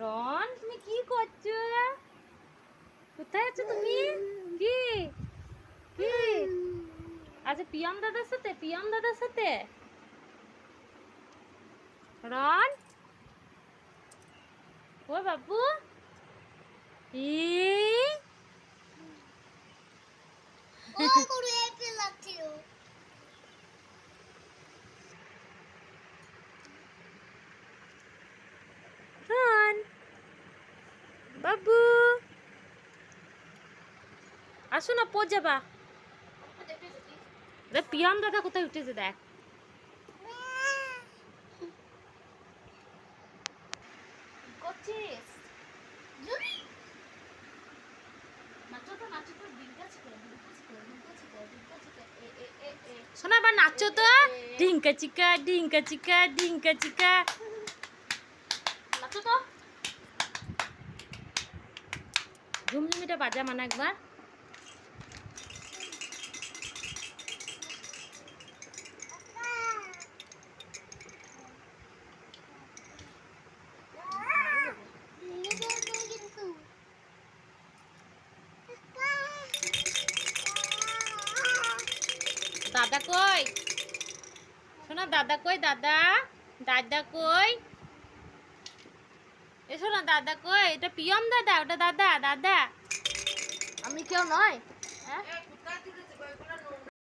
রন, তুমি কি করছো? কোথায় আছো তুমি? কি কি আচ্ছা, পিয়াম দাদার সাথে রন, ও বাবু, ই রন বাবু, আসো না, পড় যাবা। পিয়াম দাদা কোথায় উঠেছে দেখ। করছিস শোনা, আবার নাচো তো। ডিঙ্কা চিকা ডিঙ্কা চিকা ডিঙ্কা চিকা, নাচো তো। ঝুমঝুমিটা বাজা মানে একবার। দাদা কই? শোনা, দাদা কই? দাদা দাদা কই? এসো না, দাদা কই? এটা পিয়ম দাদা, ওটা দাদা। দাদা আমি কেউ নয়। হ্যাঁ,